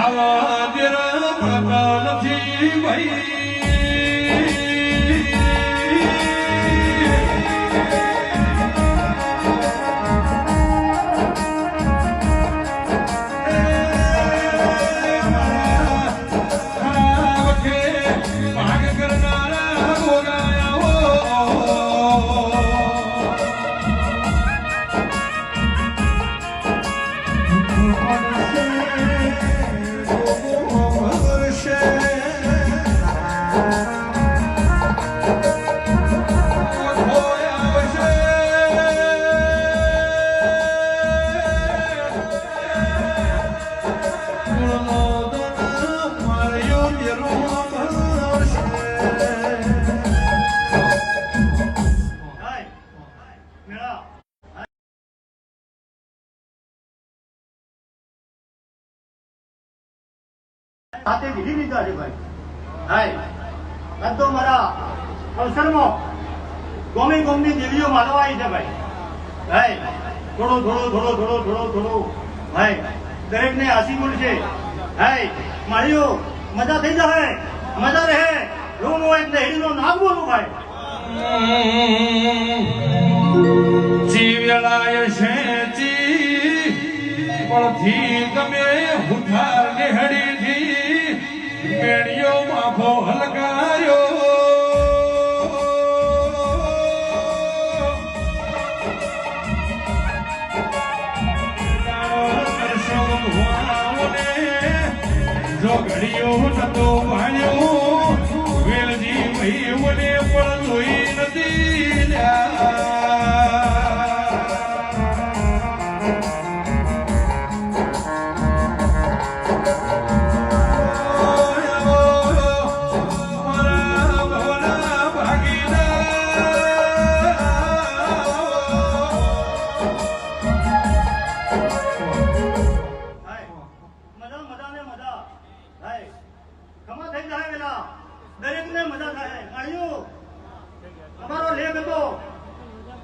આવા દેરા મળતા નથી ભાઈ સાથે વિધિ લીધા છે ભાઈ. હાય બધો મારા અવસરમાં ગોમી ગોમની દેવીઓ માનવા આવી છે ભાઈ. હાય થોડો ભાઈ દરેકને આશીર્વાદ છે. હાય મારીઓ મજા થઈ જાય, મજા રહે. રૂમ હોય એટલે હેડીનો નામ બોલું ભાઈ. જીવેલાય છે જી પડથી તમે ઉઠાર નેહડીથી મેળ્યો માફો હલકાયો જો ઘડીઓ નતો ભાણ્યો વેલજી ભાઈ મને પણ જોઈ નથી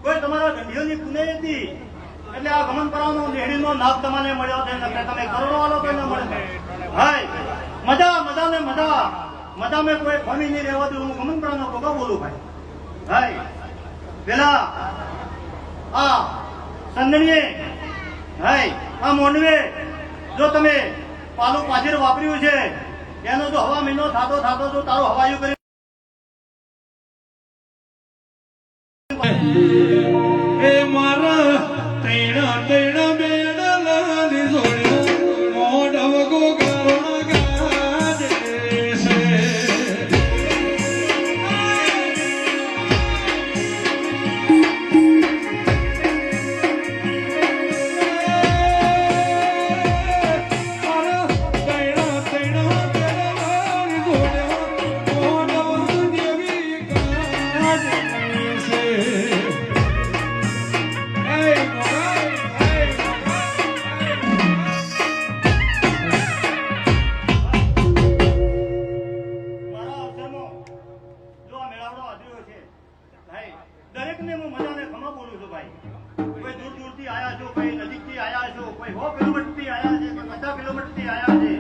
કોઈ તમારા ગંઢીઓની પુણે હતી એટલે આ ગમન પરાનો નેહડીનો નાક તમને મળ્યો છે. તમે કરોડો વાળો કોઈને મળે. હાય મજા ને મજા મેં કોઈ ફમી નહીં રહેવા દઉં. હું ગમન પરાનો ગોગા બોલું ભાઈ. હાય પેલા આ સંદણીએ હાય આ મોંડવે જો તમે પાલું પાછળ વાપર્યું છે એનો જો હવા મહિનો થાતો જો તારો હવાયું કરી એ મારા તૈણા બેડા જોડ્યો મોઢવ ગોગા ગાજે છે. દરેકને હું મજાને ખમા બોલું છું ભાઈ. કોઈ દૂર દૂરથી આયા છો, કોઈ નજીકથી આયા છો, કોઈ 100 કિલોમીટરથી આયા છે, કોઈ 50 કિલોમીટરથી આયા છે.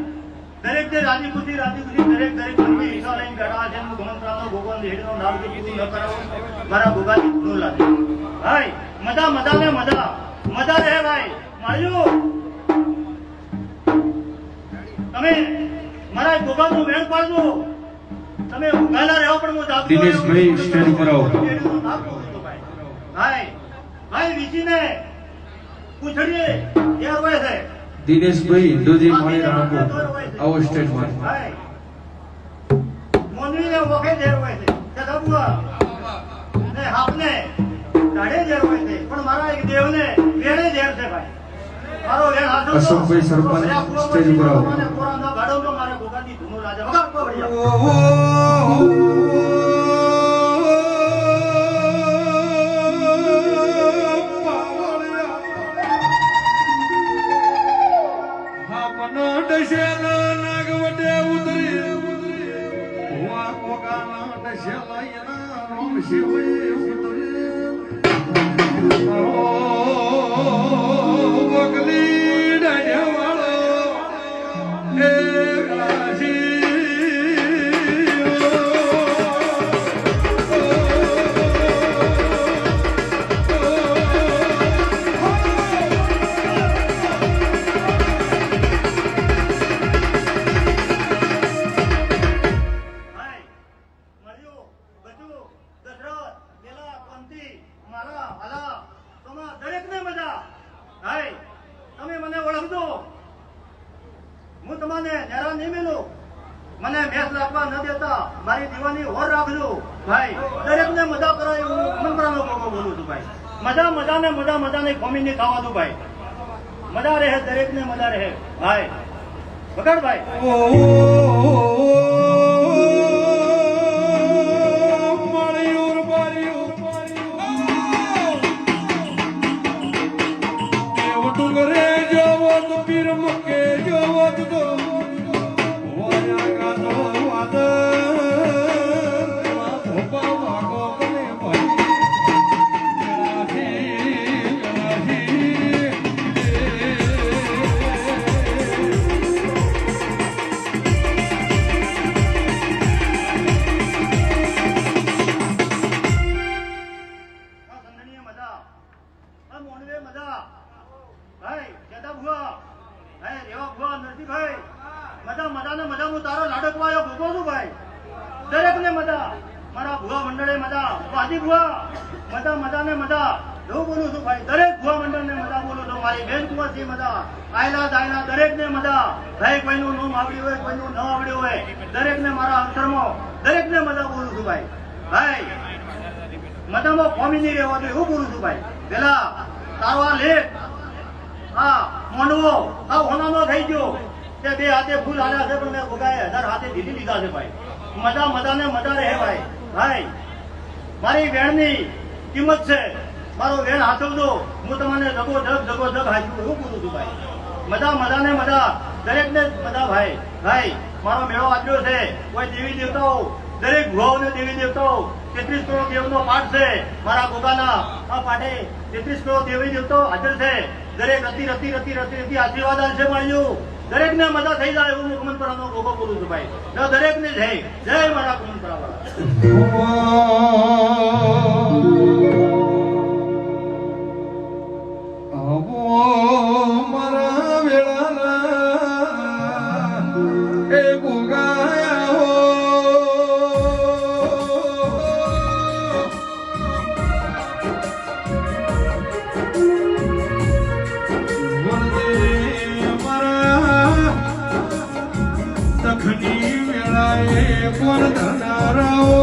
દરેક જે રાજી ખુશી દરેક મનની હિસ્સા લઈને બેઠા છે. હું ગમનપરાનો ભગવાન હેડીનો નામ કે પૂરું ન કરાવું મારા ભોગાની ધૂન લાગે. ભાઈ મજા રહે ભાઈ. માર્યો તમે મારા ભોગાનું વેણ પાડજો. તમે ઉગાલા રહો પણ હું જાગતો દિનેશભાઈ સ્ટેન્ડ પર આવો. ભાઈ વિચીને પૂછડીએ ઘેર હોય છે. દિનેશભાઈ દોજી માળી રાખો આવો સ્ટેજમાં. મોનવીને વખે ઘેર હોય છે તે દબુઆ ને હાપને કાઢે ઘેર હોય છે પણ મારા એક દેવને વેણે ઘેર છે ભાઈ. મારો વેણ હાથો અશોકભાઈ સરપંચ સ્ટેજ પર આવો. મને કોરાનો ગાડો તો મારે ગોગાની ધૂનો લાગે વગર કોવડિયા. બકલી ડાયા વાળો તમાને નેરા નહીં મેલું. મને મેસ રાખવા ન દેતા મારી દીવાની હોર રાખજો ભાઈ. દરેકને મજા કરાય હું મંત્રાનો ગોગો બોલું છું ભાઈ. મજા મજાને મજા મજાને ખોમી નહીં ખાવા દઉં ભાઈ. મજા રહે દરેકને મજા રહે ભાઈ. વગાડ ભાઈ. ડુંગરે જોવો તો પીર મૂકે જોવો તો વાયા ગાતો વાદ ભોપા વાગો કને મજા આ મોનવે મજા ભાઈ કેદા ભુવા હે રેવા ભુવા નરસિંહભાઈ મજા મજાને મજા હું તારો લાડકવાયો ભોગવો છું ભાઈ. દરેકને મજા મારા ભુવા મંડળે મજા વાજી ભુવા મજા મજાને મજા એવું બોલું છું ભાઈ. દરેક ભુવા મંડળને મજા બોલું છું. મારી બેન કુંવરથી મજા આયલા દાયલા દરેકને મજા ભાઈ. કોઈનું નામ આવડ્યું હોય કોઈનું ન આવડ્યું હોય દરેકને મારા અંતરમાં દરેકને મજા બોલું છું ભાઈ. ભાઈ મજામાં કોમી નહીં રહેવા દો એવું બોલું છું ભાઈ. પેલા તારો આ લેખ હા મોનવો આ હોનાનો થઈ ગયો તે બે હાથે ફૂલ આલ્યા છે પણ મેં ભોગાએ 1000 હાથે દીધી લીધા છે ભાઈ. મજા મજાને મજા રહે ભાઈ. ભાઈ મારી વેણની કિંમત છે. મારો વેણ હાથવજો હું તમને જગો જગ હાચું એવું બોલું છું ભાઈ. મજા મજાને મજા દરેકને મજા ભાઈ. ભાઈ મારો મેળો આપ્યો છે. કોઈ દેવી દેવતાઓ દરેક ભુવાઓને દેવી દેવતાઓ 33 કરોડ દેવનો પાઠ છે મારા ગોગાના. આ પાઠે 33 કરોડ દેવી દેવતાઓ હાજર છે. દરેક રતી રતી રતી રતી રતી આશીર્વાદ છે મળ્યું. દરેકને મજા થઈ જાય એવું હું કમનપરાનો ગોગો બોલું છું ભાઈ. દરેકને જય મારા કમનપરા મારા વેળાના એ ગોગાયા હો દખની વેળાએ કોણ ધનારાઓ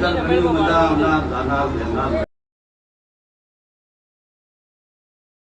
ગણપતિ બધા